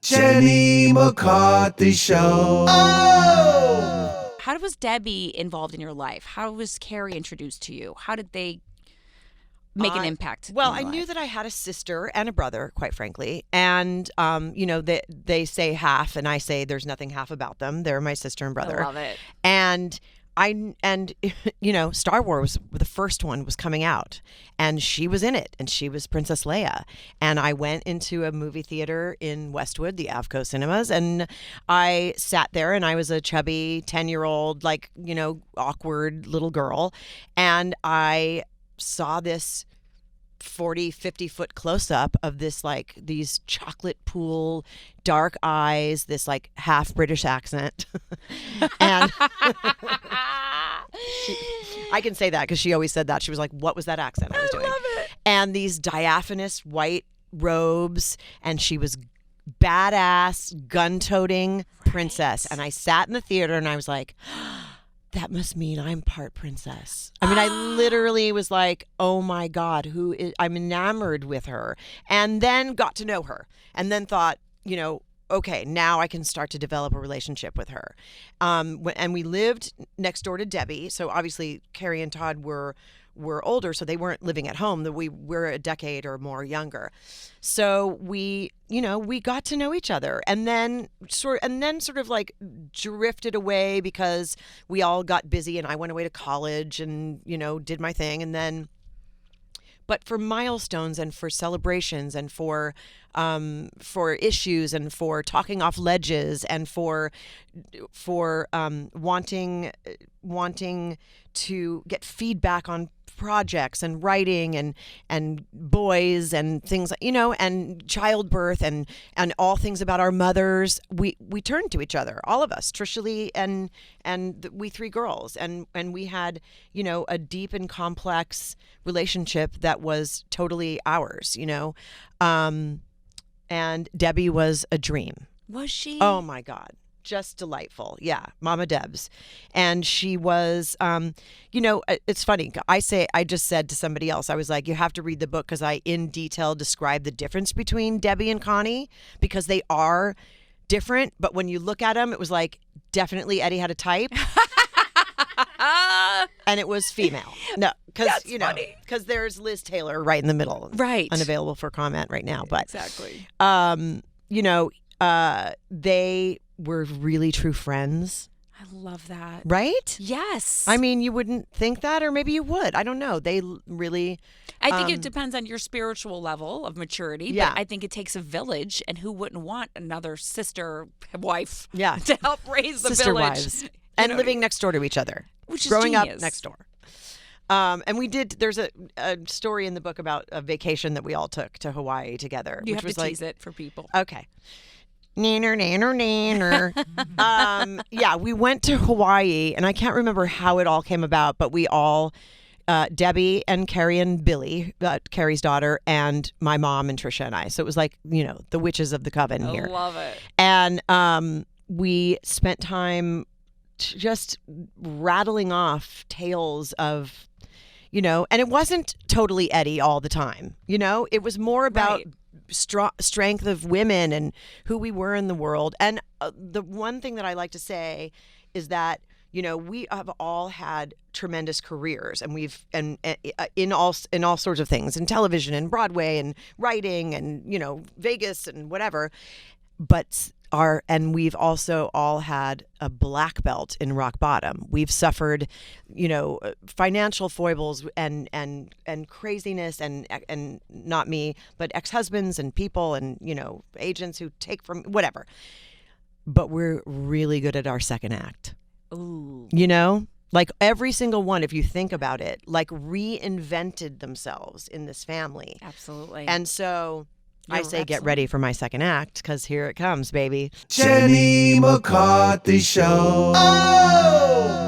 Jenny McCarthy Show. Oh! How was Debbie involved in your life? How was Carrie introduced to you? How did they make an impact? Well, I knew that I had a sister and a brother, quite frankly. And, they say half, and I say there's nothing half about them. They're my sister and brother. I love it. And Star Wars, the first one, was coming out, and she was in it, and she was Princess Leia. And I went into a movie theater in Westwood, the Avco Cinemas, and I sat there, and I was a chubby 10-year-old, awkward little girl, and I saw this 40, 50-foot close-up of this, these chocolate pool, dark eyes, this, half British accent. And I can say that because she always said that. She was like, what was that accent I was doing? I love it. And these diaphanous white robes, and she was badass, gun-toting princess. And I sat in the theater, and I was like, that must mean I'm part princess. I mean, I literally was like, oh my God, I'm enamored with her. And then got to know her, and then thought, okay, now I can start to develop a relationship with her. And we lived next door to Debbie. So obviously Carrie and Todd were older, so they weren't living at home. We were a decade or more younger. So we got to know each other, and then sort of drifted away because we all got busy, and I went away to college and, did my thing. And then, but for milestones and for celebrations and for issues and for talking off ledges and for wanting to get feedback on projects and writing and boys and things, and childbirth and all things about our mothers, we turned to each other, all of us, Trisha Lee and we three girls, and we had a deep and complex relationship that was totally ours, and Debbie was a dream. Was she? Oh my God. Just delightful. Yeah. Mama Debs. And she was, it's funny. I just said to somebody else, I was like, you have to read the book because I in detail describe the difference between Debbie and Connie, because they are different. But when you look at them, it was like, definitely Eddie had a type. And it was female. No, because there's Liz Taylor right in the middle. Right. Unavailable for comment right now. But exactly. They were really true friends. I love that. Right? Yes. I mean, you wouldn't think that, or maybe you would. I don't know. They really... I think it depends on your spiritual level of maturity. Yeah. But I think it takes a village, and who wouldn't want another sister wife yeah. to help raise the sister village? Wives. And living next door to each other. Which is growing genius. Up next door. And we did, there's a story in the book about a vacation that we all took to Hawaii together. You which have was to tease it for people. Okay. Nanner. Yeah, we went to Hawaii, and I can't remember how it all came about, but we all, Debbie and Carrie and Billy, Carrie's daughter, and my mom and Trisha and I. So it was like, the witches of the coven here. I love it. And we spent time just rattling off tales of, and it wasn't totally Eddie all the time. It was more about strength of women and who we were in the world. And the one thing that I like to say is that, we have all had tremendous careers, and we've in all sorts of things, in television and Broadway and writing and Vegas and whatever. But we've also all had a black belt in rock bottom. We've suffered, financial foibles and craziness and not me, but ex-husbands and people and, agents who take from whatever. But we're really good at our second act. Ooh. Like every single one, if you think about it, reinvented themselves in this family. Absolutely. And so I say get ready for my second act, because here it comes, baby. Jenny McCarthy Show. Oh!